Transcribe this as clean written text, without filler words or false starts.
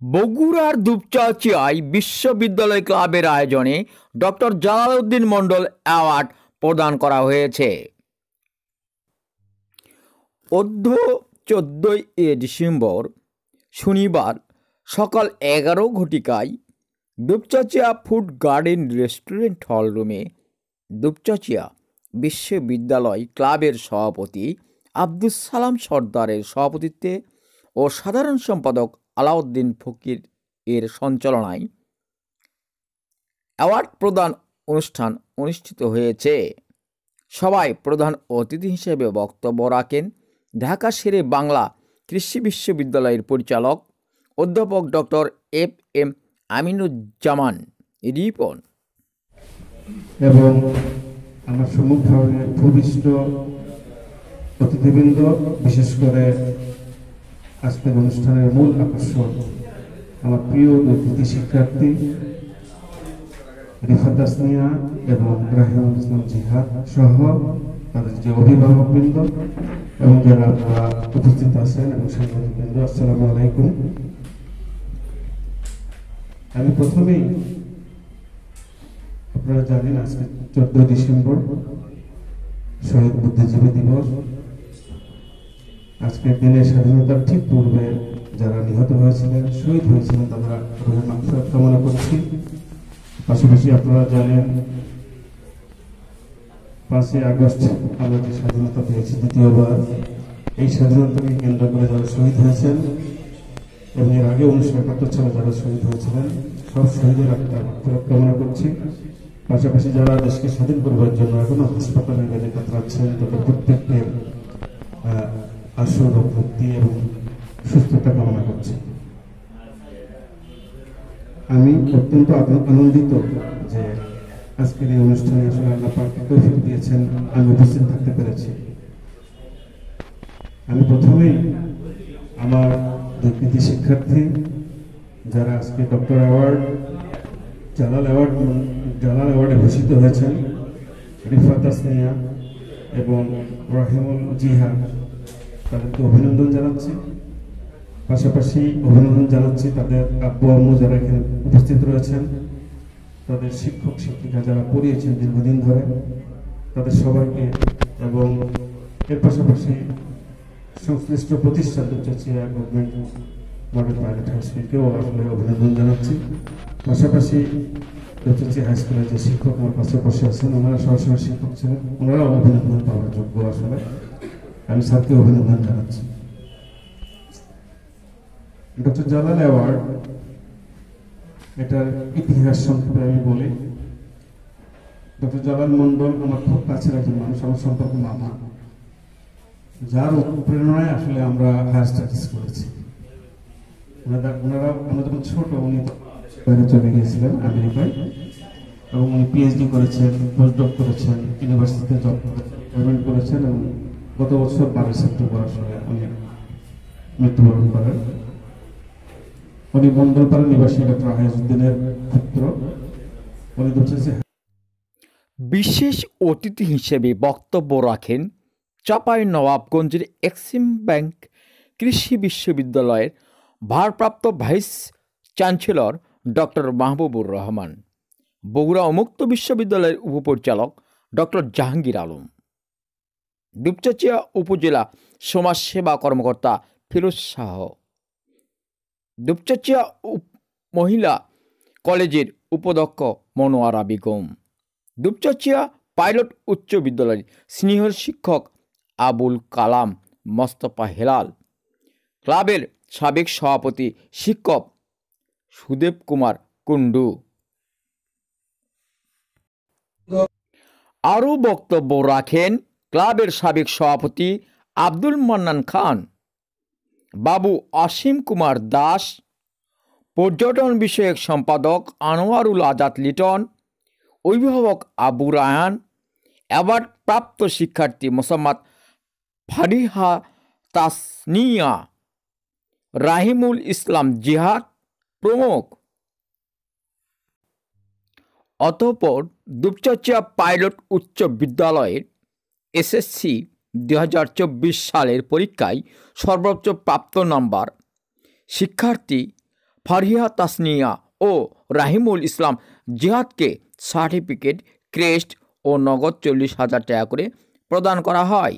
বগুড়ার দুপচাঁচিয়ায় বিশ্ববিদ্যালয় ক্লাবের আয়োজনে ডক্টর জালালউদ্দিন মণ্ডল অ্যাওয়ার্ড প্রদান করা হয়েছে। অদ্য 14 ডিসেম্বর শনিবার সকাল 11 ঘটিকায় দুপচাঁচিয়া ফুড গার্ডেন রেস্টুরেন্ট হল রুমে দুপচাঁচিয়া বিশ্ববিদ্যালয় ক্লাবের সভাপতি আব্দুস সালাম সর্দারের সভাপতিত্বে ও সাধারণ সম্পাদক আলাউদ্দিন ফকির এর সঞ্চালনায় অ্যাওয়ার্ড প্রদান অনুষ্ঠান অনুষ্ঠিত হয়েছে। সভায় প্রধান অতিথি হিসেবে বক্তব্য রাখেন ঢাকা শেরে বাংলা কৃষি বিশ্ববিদ্যালয়ের পরিচালক অধ্যাপক ডক্টর FM আমিনুজ্জামান রিপন এবং আমার সম্মুখে ভূমিষ্ঠ অতিথিবৃন্দ, বিশেষ করে আজকের অনুষ্ঠানের মূল আকর্ষণ আমার প্রিয় অতিথি শিক্ষার্থী রিফাত তাসনিয়া এবং রাহিমুল ইসলাম জিহাদ সহ তাদের যে অভিভাবকবৃন্দ এবং যারা উপস্থিত আছেন এবং সাংবাদিকবৃন্দ, আসসালামু আলাইকুম। আমি প্রথমেই, আপনারা জানেন আজকে 14 ডিসেম্বর শহীদ বুদ্ধিজীবী দিবস। আজকের দিনে স্বাধীনতার ঠিক পূর্বে যারা নিহত হয়েছিলেন, শহীদ হয়েছিলেন, তারা রুহের মাগফিরাত কামনা করছি। পাশাপাশি আপনারা জানেন 5ই আগস্ট আমরা যে স্বাধীনতা পেয়েছি দ্বিতীয়বার, এই স্বাধীনতাকে কেন্দ্র করে যারা শহীদ হয়েছেন এবং এর আগে 1971 সালে যারা শহীদ হয়েছিলেন, সব শহীদের মাগফিরাত কামনা করছি। পাশাপাশি যারা দেশকে স্বাধীন করবার জন্য এখনো হাসপাতালে বেঁধে কাতরাচ্ছেন, তাদের প্রত্যেকের আশু রোগ মুক্তি এবং সুস্থতা কামনা করছি। আমি অত্যন্ত আনন্দিত যে আজকের এই অনুষ্ঠানে আসলে আল্লাহ পাক তৌফিক দিয়েছেন আমি উপস্থিত থাকতে পেরেছি। আমি প্রথমেই আমার দুই শিক্ষার্থী যারা আজকে ডক্টর অ্যাওয়ার্ড জালাল অ্যাওয়ার্ডে ভূষিত হয়েছেন, রিফাত তাসনিয়া এবং রাহিমুল জিহাদ, তাদেরকে অভিনন্দন জানাচ্ছি। পাশাপাশি অভিনন্দন জানাচ্ছি তাদের আব্বু আম্মু যারা এখানে উপস্থিত রয়েছেন, তাদের শিক্ষক শিক্ষিকা যারা পড়িয়েছেন দীর্ঘদিন ধরে, তাদের সবাইকে, এবং এর পাশাপাশি সংশ্লিষ্ট প্রতিষ্ঠান Dupchanchia government model private high স্কুলকেও আসলে অভিনন্দন জানাচ্ছি। পাশাপাশি দুপচাঁচিয়া হাই স্কুলের যে শিক্ষক আমার পাশে বসে আছেন, ওনারা সরাসরি শিক্ষক ছিলেন, ওনারাও অভিনন্দন পাওয়ার যোগ্য। আসলে আমি স্যারকে অভিনন্দন জানাচ্ছি। ডক্টর জালাল অ্যাওয়ার্ড, এটার ইতিহাস সংক্ষেপে আমি বলি। ডক্টর জালাল মণ্ডল আমার খুব কাছের একজন মানুষ, আমার সম্পর্ক মামা, যার প্রেরণায় আসলে আমরা হায়ার স্টাডিজ করেছি। আমরা যখন ছোট, উনি বাইরে চলে গিয়েছিলেন আমেরিকায়, এবং উনি PhD করেছেন, পোস্টডক করেছেন, ইউনিভার্সিটিতে জব করেছেন, এবং গত বছর 12 সেপ্টেম্বর আসলে উনি মৃত্যুবরণ করেন। উনি মণ্ডলপাড়া নিবাসী ডক্টর হায়াজউদ্দিনের পুত্র। উনি বিশেষ অতিথি হিসেবে বক্তব্য রাখেন চাঁপাইনবাবগঞ্জের এক্সিম ব্যাংক কৃষি বিশ্ববিদ্যালয়ের ভারপ্রাপ্ত vice chancellor doctor Mahbubur Rahman, Bogura উন্মুক্ত বিশ্ববিদ্যালয়ের উপপরিচালক ডক্টর জাহাঙ্গীর আলম, দুপচাঁচিয়া উপজেলা সমাজসেবা কর্মকর্তা ফিরোজ শাহ, দুপচাঁচিয়া মহিলা কলেজের উপাধ্যক্ষ মনোয়ারা বেগম, দুপচাঁচিয়া পাইলট উচ্চ বিদ্যালয়ের সিনিয়র শিক্ষক আবুল কালাম মোস্তফা হেলাল, ক্লাবের সাবেক সভাপতি শিক্ষক সুদেব কুমার কুন্ডু। আরও বক্তব্য রাখেন ক্লাবের সাবেক সভাপতি আব্দুল মান্নান খান, বাবু অসীম কুমার দাস, পর্যটন বিষয়ক সম্পাদক আনোয়ারুল আজাদ লিটন, অভিভাবক আবু রায়ান, অ্যাওয়ার্ড প্রাপ্ত শিক্ষার্থী মোসাম্মদ ফারিহা তাসনিয়া, রাহিমুল ইসলাম জিহাদ প্রমুখ। অতঃপর দুপচাঁচিয়া পাইলট উচ্চ বিদ্যালয়ের SSC 2024 সালের পরীক্ষায় সর্বোচ্চ প্রাপ্ত নাম্বার শিক্ষার্থী ফারিয়া তাসনিয়া ও রাহিমুল ইসলাম জিহাদকে সার্টিফিকেট, ক্রেস্ট ও নগদ 40,000 টাকা করে প্রদান করা হয়।